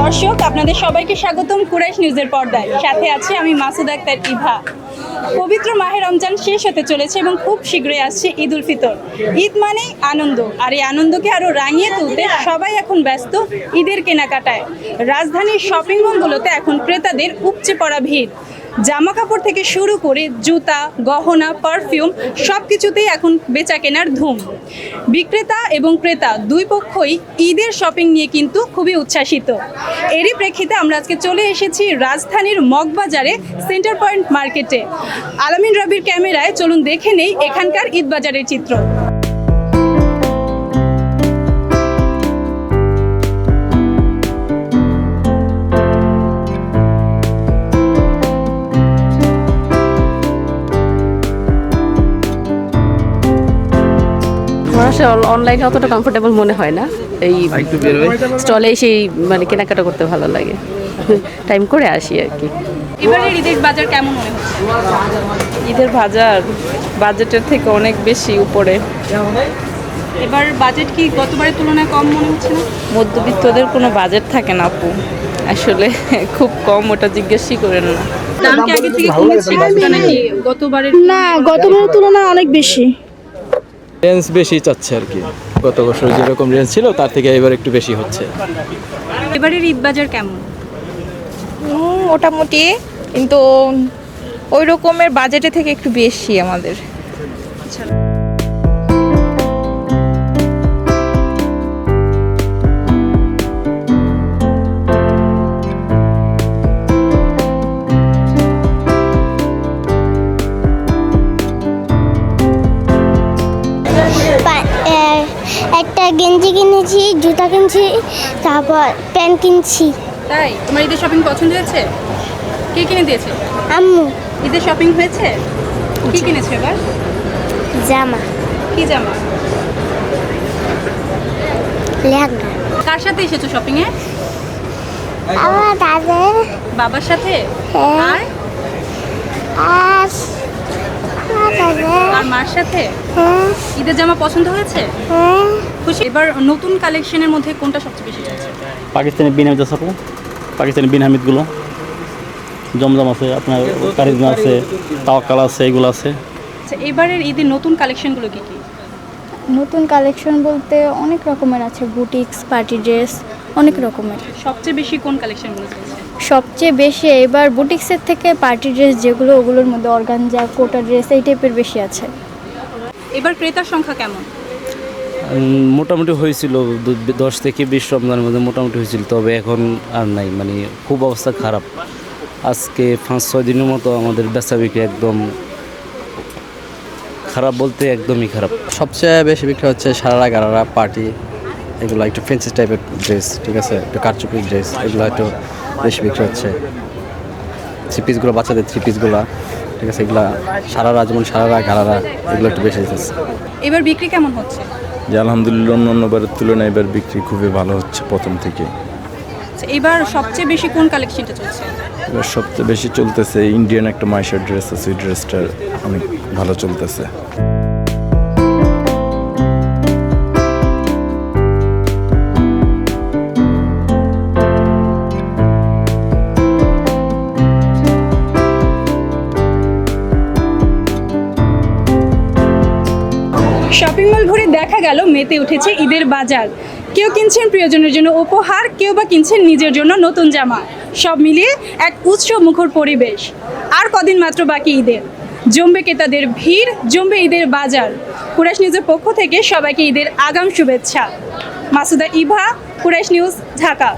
দর্শক, আপনাদের সবাইকে স্বাগতম কুরাইশ নিউজের পর্দায়। সাথে আছে আমি মাসুদা আক্তার ইভা। পবিত্র মাহে রমজান শেষ হতে চলেছে এবং খুব শীঘ্রই আসছে ঈদ উল ফিতর। ঈদ মানেই আনন্দ, আর এই আনন্দকে আরও রাঙিয়ে তুলতে সবাই এখন ব্যস্ত ঈদের কেনাকাটায়। রাজধানীর শপিং মলগুলোতে এখন ক্রেতাদের উপচে পড়া ভিড়। জামা কাপড় থেকে শুরু করে জুতা, গহনা, পারফিউম সব কিছুতেই এখন বেচা কেনার ধুম। বিক্রেতা এবং ক্রেতা দুই পক্ষই ঈদের শপিং নিয়ে কিন্তু খুবই উচ্ছ্বাসিত। এরই প্রেক্ষিতে আমরা আজকে চলে এসেছি রাজধানীর মগবাজারে সেন্টার পয়েন্ট মার্কেটে। আলামিন রাবির ক্যামেরায় চলুন দেখে নেই এখানকার ঈদ বাজারের চিত্র। অনলাইনে অতটা কমফোর্টেবল মনে হয় না, এই স্টলে এসে মানে কেনাকাটা করতে ভালো লাগে, টাইম করে আসি আর কি। এবারের ঈদের বাজার কেমন মনে হচ্ছে? ঈদের বাজার বাজেটের থেকে অনেক বেশি উপরে। এবার বাজেট কি গতবারের তুলনায় কম মনে হচ্ছে না? মধ্যবিত্তদের কোনো বাজেট থাকে না আপু, আসলে খুব কম, ওটা জিজ্ঞেসই করেন না। দাম কি আগে থেকে কমেছে নাকি গতবারের? না, গতবারের তুলনায় অনেক বেশি। রেঞ্জ বেশি চাচ্ছে আর কি, গত বছর যেরকম রেঞ্জ ছিল তার থেকে এবার একটু বেশি হচ্ছে। এবারের ঈদ বাজার কেমন? মোটামুটি, কিন্তু ওই রকমের বাজেটে থেকে একটু বেশি আমাদের। একটা গেঞ্জি কিনেছি, জুতা কিনছি, তারপর প্যান্ট কিনছি। তাই তোমার ঈদের শপিং পছন্দ হয়েছে? কে কিনে দিয়েছে? আম্মু। ঈদের শপিং হয়েছে? কি কিনেছো এবার? জামা। কি জামা? লেহেঙ্গা। কার সাথে এসেছো শপিং এ? আমার দাদা। বাবার সাথে? হ্যাঁ। আর আর দাদা। আর মার সাথে? হ্যাঁ। ঈদের জামা পছন্দ হয়েছে? হ্যাঁ। খুশি? এবার নতুন কালেকশনের মধ্যে কোনটা সবচেয়ে বেশি চলছে? পাকিস্তানি বিন হামিদ আছে, পাকিস্তানি বিন হামিদগুলো, জমজম আছে, আপনার কারিজমা আছে, তাওয়াক্কাল আছে, এগুলো আছে। আচ্ছা, এবারের ঈদের নতুন কালেকশনগুলো কি কি? নতুন কালেকশন বলতে অনেক রকমের আছে, বুটিক্স, পার্টি ড্রেস, অনেক রকমের। সবচেয়ে বেশি কোন কালেকশনগুলো চলছে? সবচেয়ে বেশি এবার বুটিক্সের থেকে পার্টি ড্রেস যেগুলো, ওগুলোর মধ্যে অর্গানজা, কোটা ড্রেস এই টাইপের বেশি আছে। এবার ক্রেতার সংখ্যা কেমন? মোটামুটি হয়েছিল 10 থেকে 20 রমজানের মধ্যে মোটামুটি হয়েছিল, তবে এখন আর নাই, মানে খুব অবস্থা খারাপ। আজকে 5-6 দিনের মতো আমাদের বেচা বিক্রি একদম খারাপ, বলতে একদমই খারাপ। সবচেয়ে বেশি বিক্রি হচ্ছে সারারা, গারারা, পার্টি, এগুলো একটু ফ্যান্সি টাইপের ড্রেস, ঠিক আছে, একটু কারচুপির ড্রেস, এগুলো একটু বেশি বিক্রি হচ্ছে। থ্রি পিসগুলো, বাচ্চাদের থ্রি পিসগুলো, ঠিক আছে, এগুলো সারারা, যেমন সারারা, গারারা, এগুলো একটু বেশি হচ্ছে। এবার বিক্রি কেমন হচ্ছে? যে আলহামদুলিল্লাহ অন্যবারের তুলনায় এবার বিক্রি খুবই ভালো হচ্ছে প্রথম থেকে। আচ্ছা, এবার সবচেয়ে বেশি কোন কালেকশনটা চলছে? এবার সবচেয়ে বেশি চলতেছে ইন্ডিয়ান একটা মাইশার ড্রেস আছে, ওই ড্রেসটা অনেক ভালো চলতেছে। শপিং মল ঘুরে দেখা গেল মেতে উঠেছে ঈদের বাজার। কেউ কিনছেন প্রিয়জনের জন্য উপহার, কেউ বা কিনছেন নিজের জন্য নতুন জামা। সব মিলিয়ে এক উৎসব মুখর পরিবেশ। আর কদিন মাত্র বাকি ঈদের। জমবে ক্রেতাদের ভিড়, জমবে ঈদের বাজার। কুরাইশ নিউজের পক্ষ থেকে সবাইকে ঈদের আগাম শুভেচ্ছা। মাসুদা ইভা, কুরাইশ নিউজ, ঢাকা।